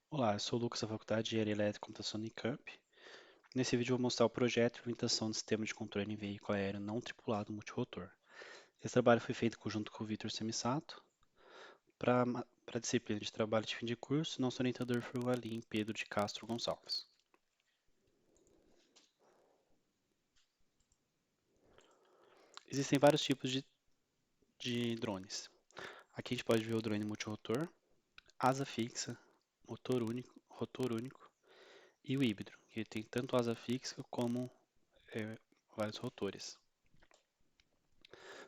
Olá, eu sou o Lucas da Faculdade de Engenharia Elétrica e Computação da Unicamp. Nesse vídeo eu vou mostrar o projeto de implementação do sistema de controle em veículo aéreo não tripulado multirotor. Esse trabalho foi feito junto com o Vitor Semissato para a disciplina de trabalho de fim de curso. Nosso orientador foi o Alim Pedro de Castro Gonçalves. Existem vários tipos de drones. Aqui a gente pode ver o drone multirotor, asa fixa, motor único, rotor único e o híbrido, que tem tanto asa fixa como vários rotores.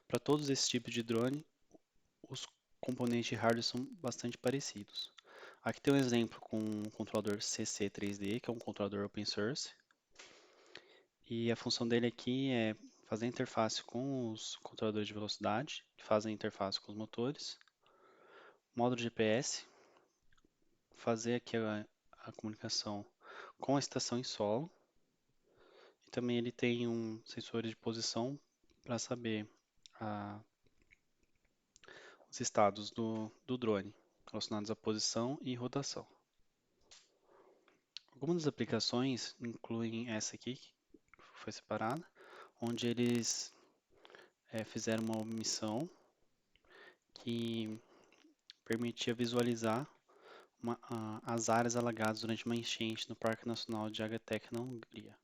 Para todos esses tipos de drone, os componentes de hardware são bastante parecidos. Aqui tem um exemplo com o controlador CC3D, que é um controlador open source, e a função dele aqui é fazer a interface com os controladores de velocidade, que fazem a interface com os motores, módulo GPS, fazer aqui a comunicação com a estação em solo, e também ele tem um sensor de posição para saber a, os estados do drone relacionados à posição e rotação. Algumas das aplicações incluem essa aqui, que foi separada, onde eles fizeram uma missão que permitia visualizar as áreas alagadas durante uma enchente no Parque Nacional de Agatek, na Hungria.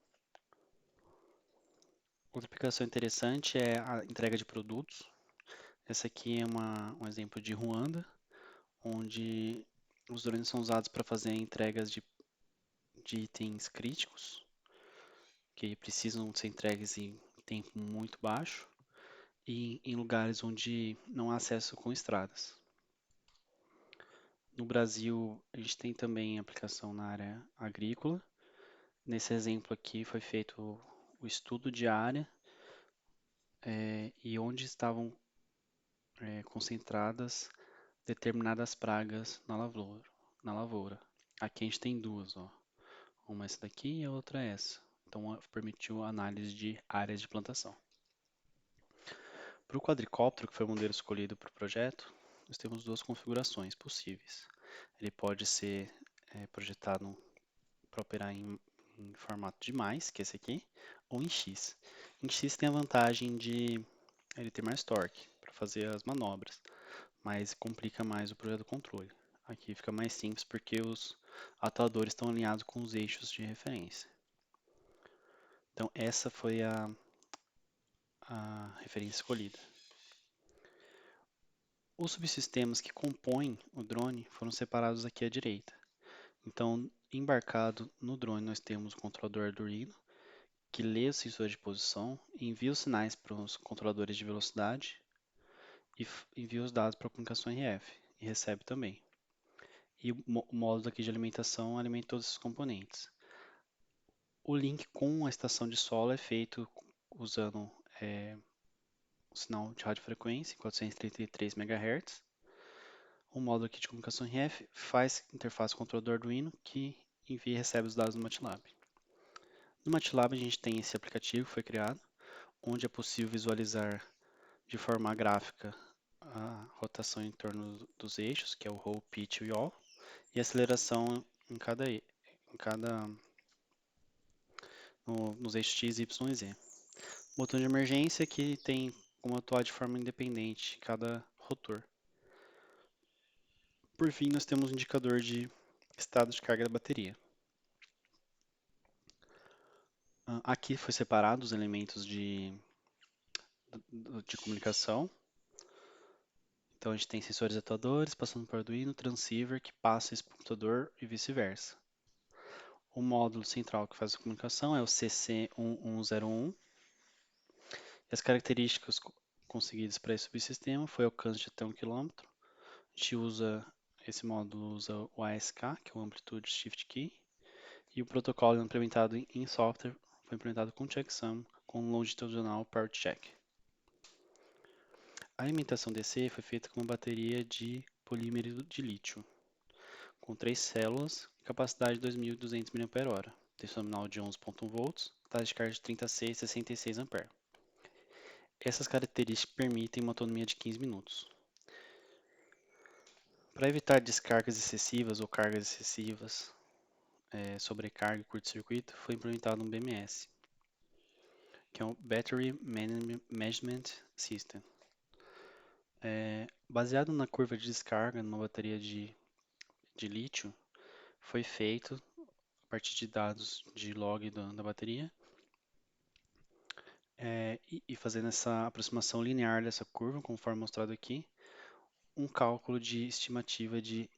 Outra aplicação interessante é a entrega de produtos. Essa aqui é um exemplo de Ruanda, onde os drones são usados para fazer entregas de itens críticos, que precisam ser entregues em tempo muito baixo, e em lugares onde não há acesso com estradas. No Brasil, a gente tem também aplicação na área agrícola. Nesse exemplo aqui foi feito o estudo de área e onde estavam concentradas determinadas pragas na lavoura. Aqui a gente tem duas, ó. Uma é essa daqui e a outra é essa. Então permitiu a análise de áreas de plantação. Para o quadricóptero, que foi o modelo escolhido para o projeto, nós temos duas configurações possíveis. Ele pode ser projetado para operar em formato de mais, que é esse aqui, ou em X. Em X tem a vantagem de ele ter mais torque para fazer as manobras, mas complica mais o projeto do controle. Aqui fica mais simples porque os atuadores estão alinhados com os eixos de referência. Então essa foi a referência escolhida. Os subsistemas que compõem o drone foram separados aqui à direita. Então, embarcado no drone, nós temos o controlador Arduino, que lê os sensores de posição, envia os sinais para os controladores de velocidade e envia os dados para a comunicação RF e recebe também. E o módulo aqui de alimentação alimenta todos esses componentes. O link com a estação de solo é feito usando o sinal de radiofrequência, 433 MHz. O módulo aqui de comunicação RF faz interface com o controlador Arduino que envia e recebe os dados no MATLAB. No MATLAB a gente tem esse aplicativo que foi criado, onde é possível visualizar de forma gráfica a rotação em torno dos eixos, que é o roll, pitch e yaw, e a aceleração nos eixos x, y e z. Botão de emergência que tem como atuar de forma independente cada rotor. Por fim, nós temos um indicador de estado de carga da bateria. Aqui foi separado os elementos de comunicação. Então a gente tem sensores atuadores passando por Arduino, transceiver que passa isso para o computador e vice-versa. O módulo central que faz a comunicação é o CC1101. E as características conseguidas para esse subsistema foi alcance de até 1 km. Esse módulo usa o ASK, que é o Amplitude Shift Key, e o protocolo implementado em software foi implementado com checksum, com longitudinal power check. A alimentação DC foi feita com uma bateria de polímero de lítio, com 3 células, capacidade de 2.200 mAh, tensão nominal de 11,1 volts, taxa de carga de 36 e 66 A. Essas características permitem uma autonomia de 15 minutos. Para evitar descargas excessivas ou cargas excessivas, sobrecarga e curto-circuito, foi implementado um BMS, que é um Battery Management System. Baseado na curva de descarga numa bateria de lítio, foi feito, a partir de dados de log da bateria, e fazendo essa aproximação linear dessa curva, conforme mostrado aqui, um cálculo de estimativa de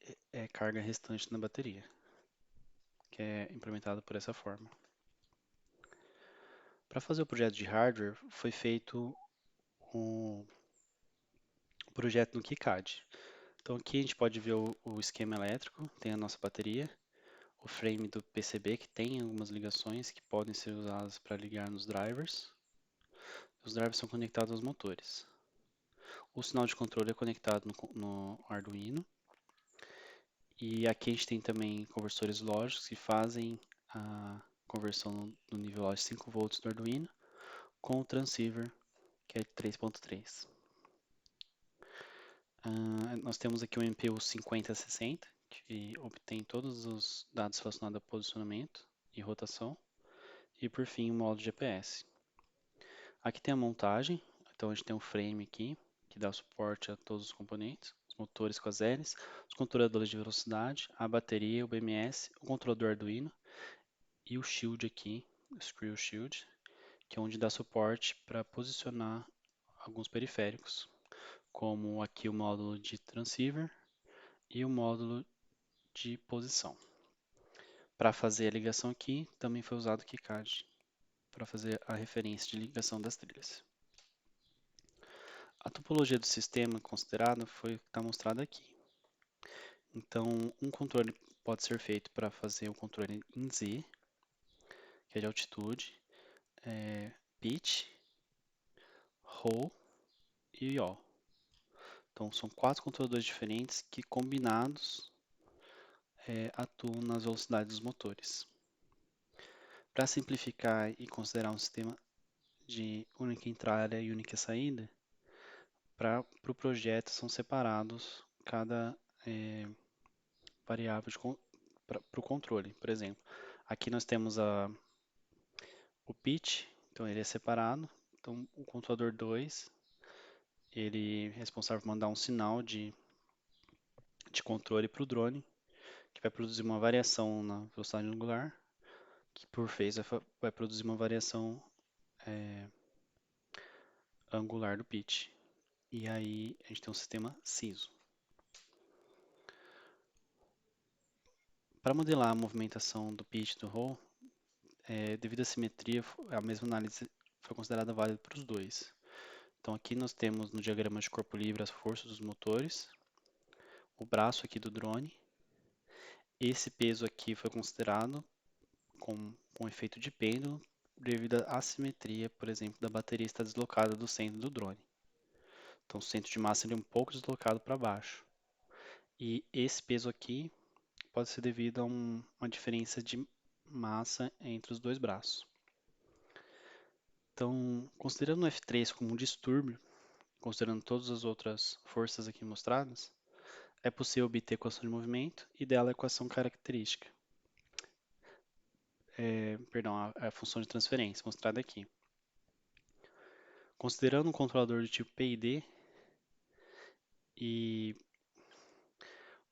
carga restante na bateria, que é implementado por essa forma. Para fazer o projeto de hardware, foi feito um projeto no KiCad. Então aqui a gente pode ver o esquema elétrico, tem a nossa bateria, o frame do PCB que tem algumas ligações que podem ser usadas para ligar nos drivers. Os drivers são conectados aos motores. O sinal de controle é conectado no Arduino. E aqui a gente tem também conversores lógicos que fazem a conversão no nível lógico 5 volts do Arduino com o transceiver, que é 3.3. Nós temos aqui o MPU 5060, que obtém todos os dados relacionados a posicionamento e rotação. E por fim, o módulo GPS. Aqui tem a montagem, então a gente tem um frame aqui, que dá suporte a todos os componentes, os motores com as hélices, os controladores de velocidade, a bateria, o BMS, o controlador Arduino e o shield aqui, o Screw Shield, que é onde dá suporte para posicionar alguns periféricos, como aqui o módulo de transceiver e o módulo de posição. Para fazer a ligação aqui, também foi usado o KiCad, para fazer a referência de ligação das trilhas. A topologia do sistema considerado foi o que está mostrado aqui. Então, um controle pode ser feito para fazer o controle em Z, que é de altitude, pitch, roll e yaw. Então, são 4 controladores diferentes que, combinados, atuam nas velocidades dos motores. Para simplificar e considerar um sistema de única entrada e única saída, para o projeto são separados cada variável para o controle. Por exemplo, aqui nós temos o pitch, então ele é separado. Então, o controlador 2, ele é responsável por mandar um sinal de controle para o drone, que vai produzir uma variação na velocidade angular, que por vez vai produzir uma variação angular do pitch. E aí a gente tem um sistema CISO. Para modelar a movimentação do pitch e do roll, devido à simetria, a mesma análise foi considerada válida para os dois. Então aqui nós temos no diagrama de corpo livre as forças dos motores, o braço aqui do drone. Esse peso aqui foi considerado com efeito de pêndulo devido à assimetria, por exemplo, da bateria estar deslocada do centro do drone. Então o centro de massa ele é um pouco deslocado para baixo. E esse peso aqui pode ser devido a uma diferença de massa entre os dois braços. Então, considerando o F3 como um distúrbio, considerando todas as outras forças aqui mostradas, é possível obter a equação de movimento e dela a equação característica. Perdão, a função de transferência mostrada aqui. Considerando um controlador do tipo PID e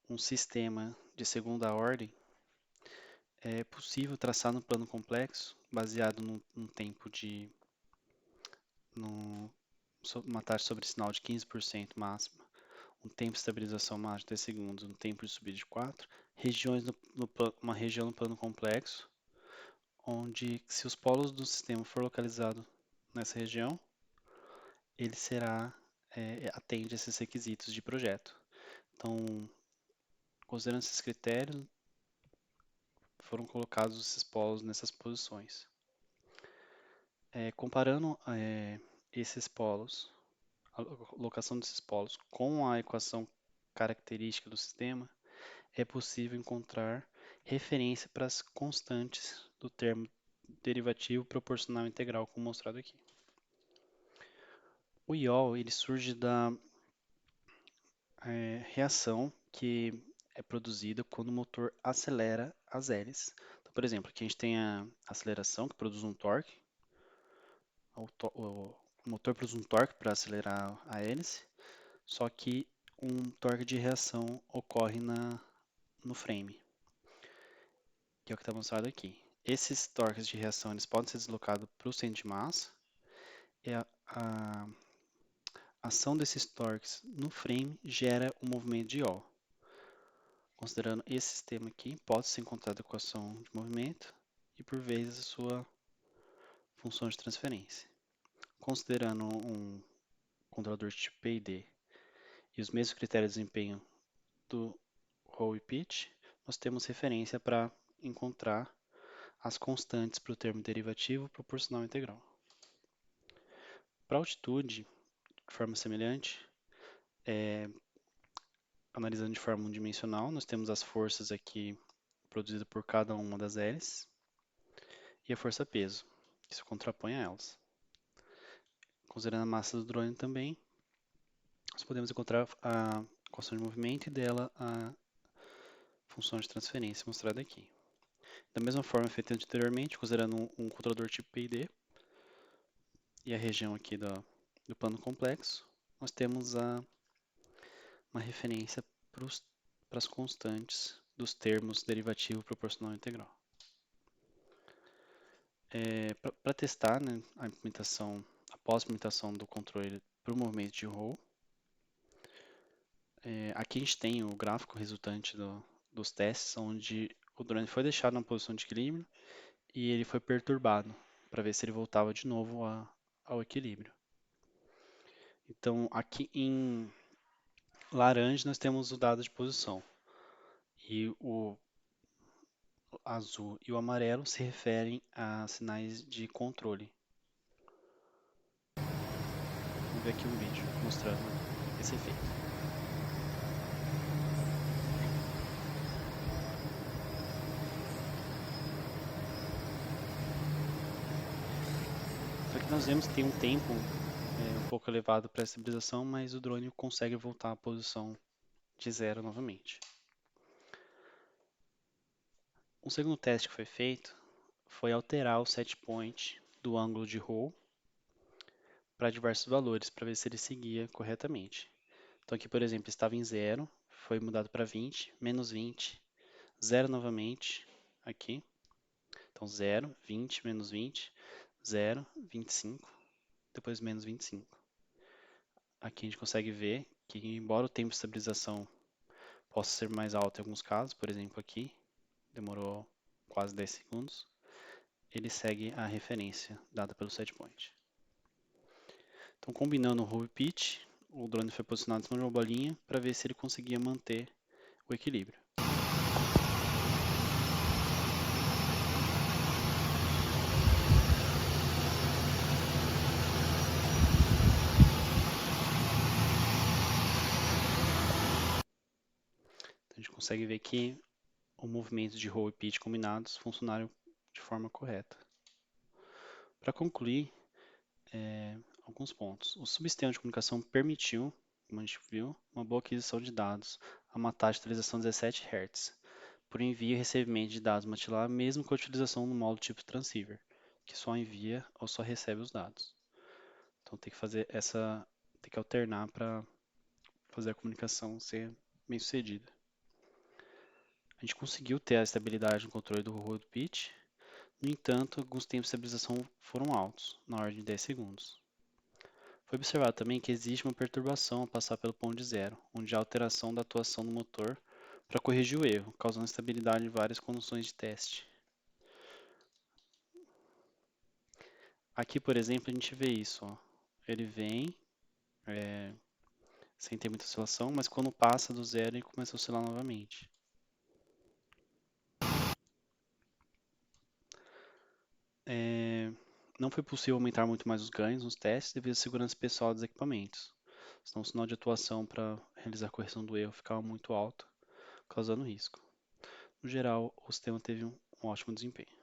um sistema de segunda ordem, é possível traçar no plano complexo, baseado num tempo uma taxa sobre sinal de 15% máxima, um tempo de estabilização máximo de 10 segundos, um tempo de subida de 4, uma região no plano complexo, onde se os polos do sistema for localizado nessa região, ele atende a esses requisitos de projeto. Então, considerando esses critérios, foram colocados esses polos nessas posições. Comparando esses polos, a locação desses polos com a equação característica do sistema, é possível encontrar referência para as constantes do termo derivativo proporcional integral, como mostrado aqui. O yaw ele surge da reação que é produzida quando o motor acelera as hélices. Então, por exemplo, aqui a gente tem a aceleração, que produz um torque. O motor produz um torque para acelerar a hélice, só que um torque de reação ocorre no frame, que é o que está mostrado aqui. Esses torques de reação eles podem ser deslocados para o centro de massa, e a ação desses torques no frame gera um movimento de yaw. Considerando esse sistema aqui, pode-se encontrar a equação de movimento e, por vezes, a sua função de transferência. Considerando um controlador tipo PID e os mesmos critérios de desempenho do Roll e Pitch, nós temos referência para encontrar as constantes para o termo derivativo proporcional integral. Para altitude, de forma semelhante, analisando de forma unidimensional, nós temos as forças aqui produzidas por cada uma das hélices e a força-peso, que se contrapõe a elas. Considerando a massa do drone também, nós podemos encontrar a equação de movimento e dela a função de transferência mostrada aqui. Da mesma forma feita anteriormente, considerando um controlador tipo PID e a região aqui do plano complexo, nós temos uma referência para as constantes dos termos derivativo proporcional integral. Para testar, né, a implementação, após a implementação do controle para o movimento de roll, aqui a gente tem o gráfico resultante dos testes, onde o drone foi deixado na posição de equilíbrio e ele foi perturbado, para ver se ele voltava de novo ao equilíbrio. Então, aqui em laranja nós temos o dado de posição, e o azul e o amarelo se referem a sinais de controle. Vamos ver aqui um vídeo mostrando esse efeito. Então aqui nós vemos que tem um tempo um pouco elevado para a estabilização, mas o drone consegue voltar à posição de zero novamente. Um segundo teste que foi feito foi alterar o set point do ângulo de roll para diversos valores, para ver se ele seguia corretamente. Então aqui, por exemplo, estava em 0, foi mudado para 20, menos 20, 0 novamente, aqui. Então 0, 20, menos 20, 0, 25, depois menos 25. Aqui a gente consegue ver que, embora o tempo de estabilização possa ser mais alto em alguns casos, por exemplo aqui, demorou quase 10 segundos, ele segue a referência dada pelo setpoint. Então, combinando o roll e pitch, o drone foi posicionado em cima de uma bolinha para ver se ele conseguia manter o equilíbrio. Então, a gente consegue ver que o movimento de roll e pitch combinados funcionaram de forma correta. Para concluir, alguns pontos. O subsistema de comunicação permitiu, como a gente viu, uma boa aquisição de dados a uma taxa de atualização de 17 Hz, por envio e recebimento de dados MATLAB, mesmo com a utilização do módulo tipo transceiver, que só envia ou só recebe os dados. Então tem que alternar para fazer a comunicação ser bem sucedida. A gente conseguiu ter a estabilidade no controle do roll e pitch, no entanto, alguns tempos de estabilização foram altos, na ordem de 10 segundos. Foi observado também que existe uma perturbação ao passar pelo ponto de zero, onde há alteração da atuação do motor para corrigir o erro, causando instabilidade em várias condições de teste. Aqui, por exemplo, a gente vê isso. Ó. Ele vem sem ter muita oscilação, mas quando passa do zero ele começa a oscilar novamente. Não foi possível aumentar muito mais os ganhos nos testes devido à segurança pessoal dos equipamentos. Senão o sinal de atuação para realizar a correção do erro ficava muito alto, causando risco. No geral, o sistema teve um ótimo desempenho.